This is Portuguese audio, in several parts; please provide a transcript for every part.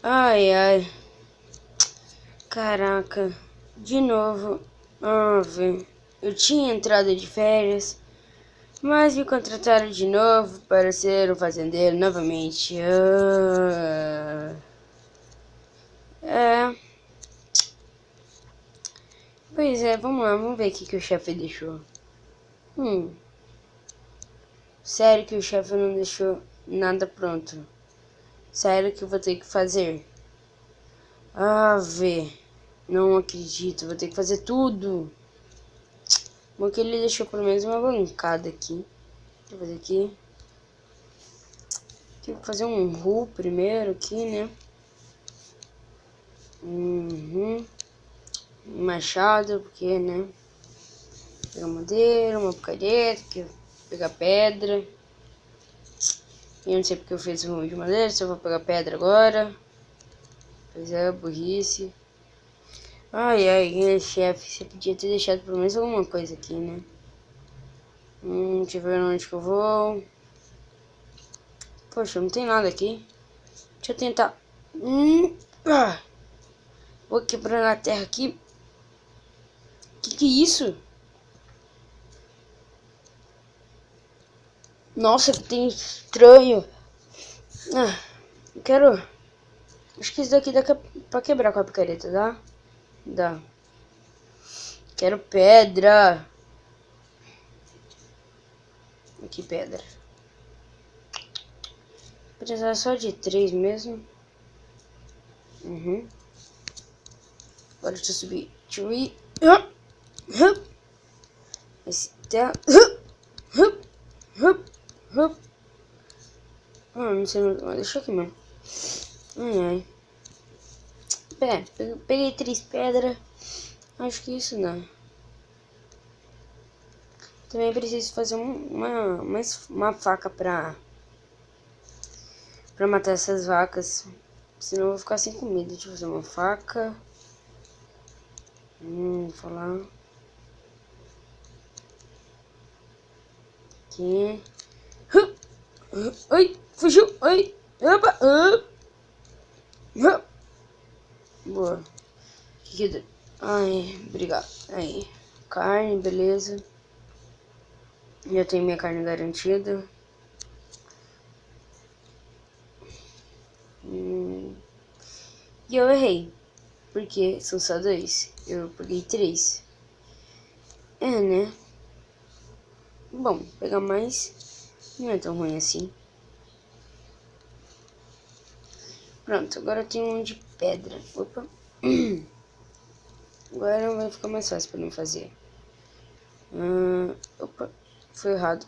Ai, ai. Caraca. De novo. Ave. Eu tinha entrado de férias, mas me contrataram de novo para ser um fazendeiro novamente. É. Pois é, vamos lá, vamos ver o que o chefe deixou. Sério que o chefe não deixou nada pronto. Sério que eu vou ter que fazer. Ave. Não acredito, vou ter que fazer tudo. Bom que ele deixou pelo menos uma bancada aqui. Deixa eu fazer aqui. Tive que fazer um ru primeiro aqui, né? Um machado, porque, né? Pegar madeira, uma picareta, pegar pedra. Eu não sei porque eu fiz ru de madeira, só vou pegar pedra agora. Pois é, burrice. Ai, ai, chefe, você podia ter deixado pelo menos alguma coisa aqui, né? Deixa eu ver onde que eu vou. Poxa, não tem nada aqui. Deixa eu tentar. Vou quebrando a terra aqui. Que é isso? Nossa, que tem estranho. Eu quero... Acho que isso daqui dá pra quebrar com a picareta, dá? Dá. Quero pedra. Aqui, pedra. Vou precisar só de 3 mesmo. Agora deixa eu subir. Deixa eu ir. Esse terra. Não sei, mas deixa aqui mesmo. Ai, ai. Peguei 3 pedras. Acho que isso dá. Também preciso fazer uma faca pra matar essas vacas. Senão eu vou ficar sem comida. Deixa eu fazer uma faca. Vou falar. Aqui. Ai, fugiu. Ai, opa. Boa. Ai, obrigado. Aí, carne, beleza. Já tenho minha carne garantida. E eu errei. Porque são só 2. Eu peguei 3. É, né? Bom, pegar mais não é tão ruim assim. Pronto, agora eu tenho um de pedra. Opa. Agora vai ficar mais fácil pra mim fazer. Opa, foi errado.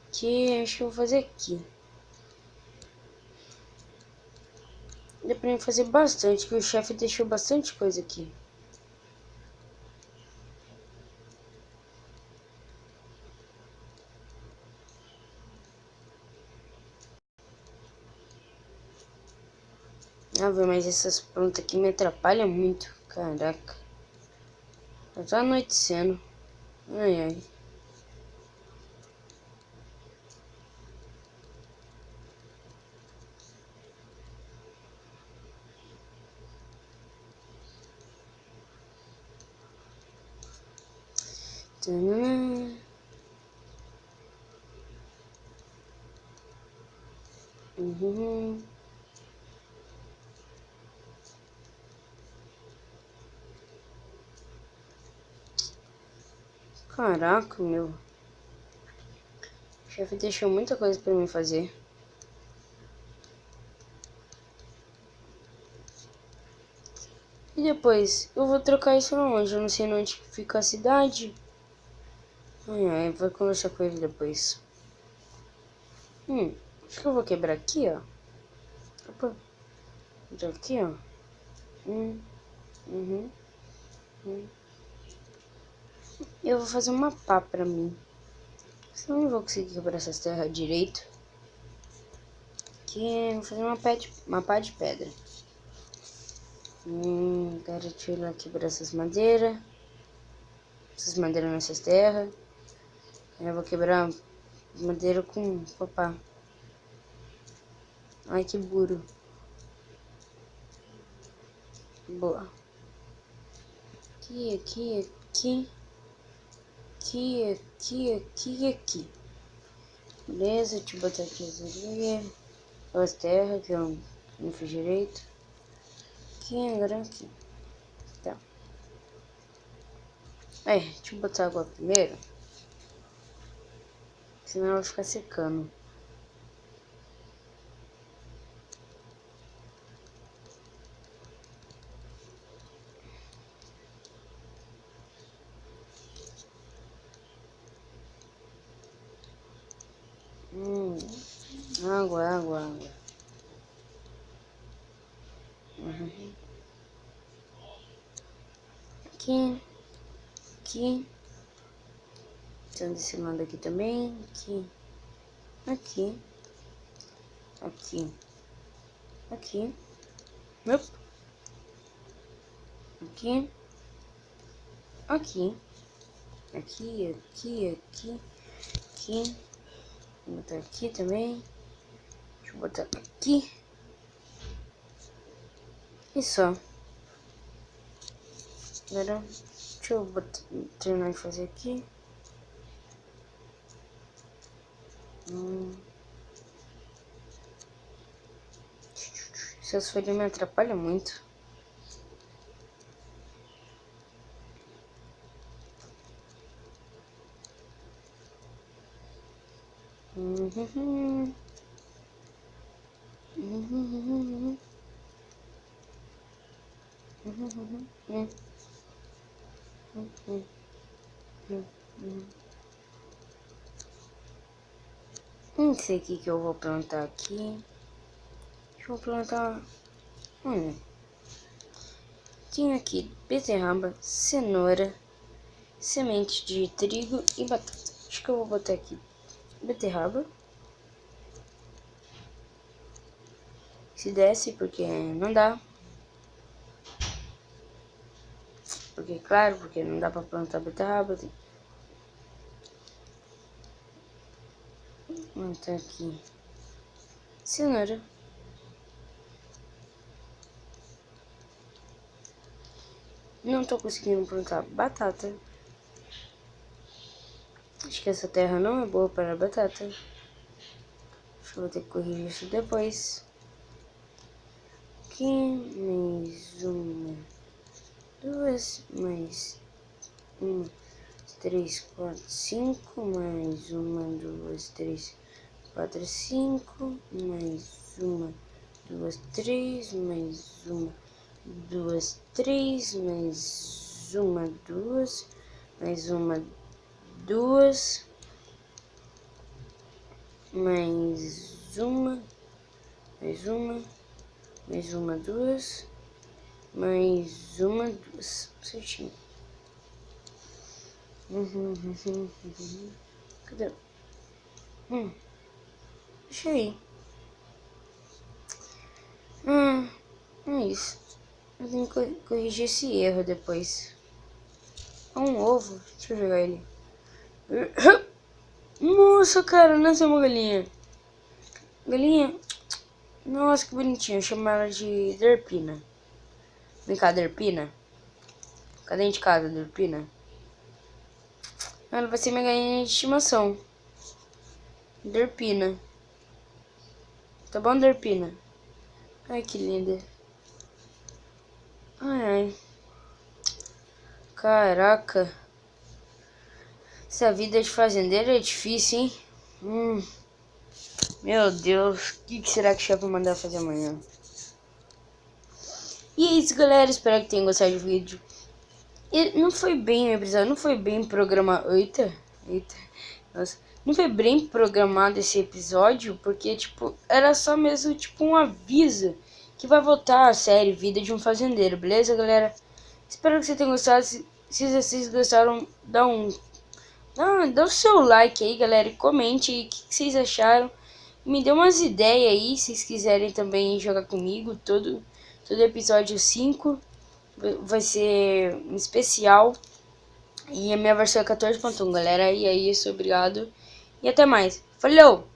Aqui, acho que eu vou fazer aqui. Dá pra mim fazer bastante, que o chefe deixou bastante coisa aqui. Mas essas plantas aqui me atrapalham muito. Caraca. Já tá anoitecendo. Ai, ai. Caraca, meu. O chefe deixou muita coisa pra mim fazer. E depois, eu vou trocar isso onde? Eu não sei onde fica a cidade. Ai, ai, vou conversar com ele depois. Acho que eu vou quebrar aqui, ó. Opa. Então aqui, ó. Eu vou fazer uma pá pra mim. Senão eu não vou conseguir quebrar essas terras direito. Aqui, vou fazer uma pá de pedra. Quero tirar quebrar essas madeiras. Essas madeiras nessas terras. Eu vou quebrar madeira com papá. Ai, que burro. Boa. Aqui. Beleza, deixa eu botar aqui as areias. As terras, que eu não fiz direito. Aqui, agora aqui. Tá. Deixa eu botar água primeiro. Senão ela vai ficar secando. Água. Aqui. Então desse lado aqui também. Aqui. Opa. Aqui. Vou botar aqui também. Deixa eu botar aqui. E só. Agora, deixa eu terminar de fazer aqui. Essas folhas me atrapalham muito. Não sei o que eu vou plantar aqui. Deixa eu plantar. Tinha aqui beterraba, cenoura, semente de trigo e batata. Acho que eu vou botar aqui beterraba. Se desce, porque não dá. Porque não dá pra plantar beterraba. Então aqui cenoura. Não tô conseguindo plantar batata. Acho que essa terra não é boa para batata. Acho que eu vou ter que corrigir isso depois. Aqui, mais uma, duas, mais uma, 3, 4, 5, mais uma, 2, 3, 4, 5, mais uma, 2, 3, mais uma, 2, 3, mais uma, 2, mais uma, 2, mais uma, 2, mais uma, 2, certinho. Cadê? Deixa aí. É isso. Eu tenho que corrigir esse erro depois. Um ovo. Deixa eu jogar ele. Nossa, cara, nasceu uma galinha. Galinha. Nossa, que bonitinho. Eu chamo ela de Derpina. Vem cá, Derpina. Cadê dentro de casa, Derpina? Ela vai ser minha galinha de estimação. Derpina. Tá bom, Derpina? Ai, que linda. Ai. Caraca. Essa vida de fazendeiro é difícil, hein? Meu Deus. O que será que o chefe vai mandar fazer amanhã? E é isso, galera. Espero que tenham gostado do vídeo. E não foi bem episódio, não foi bem programado. Eita. Nossa. Não foi bem programado esse episódio, porque, tipo, era só mesmo, tipo, um aviso que vai voltar a série Vida de um Fazendeiro, beleza, galera? Espero que vocês tenham gostado. Se vocês gostaram, dá o seu like aí, galera, e comente aí o que vocês acharam. Me dê umas ideias aí, se vocês quiserem também jogar comigo. Todo episódio 5 vai ser um especial. E a minha versão é 14.1, galera. E é isso, obrigado. E até mais. Falou!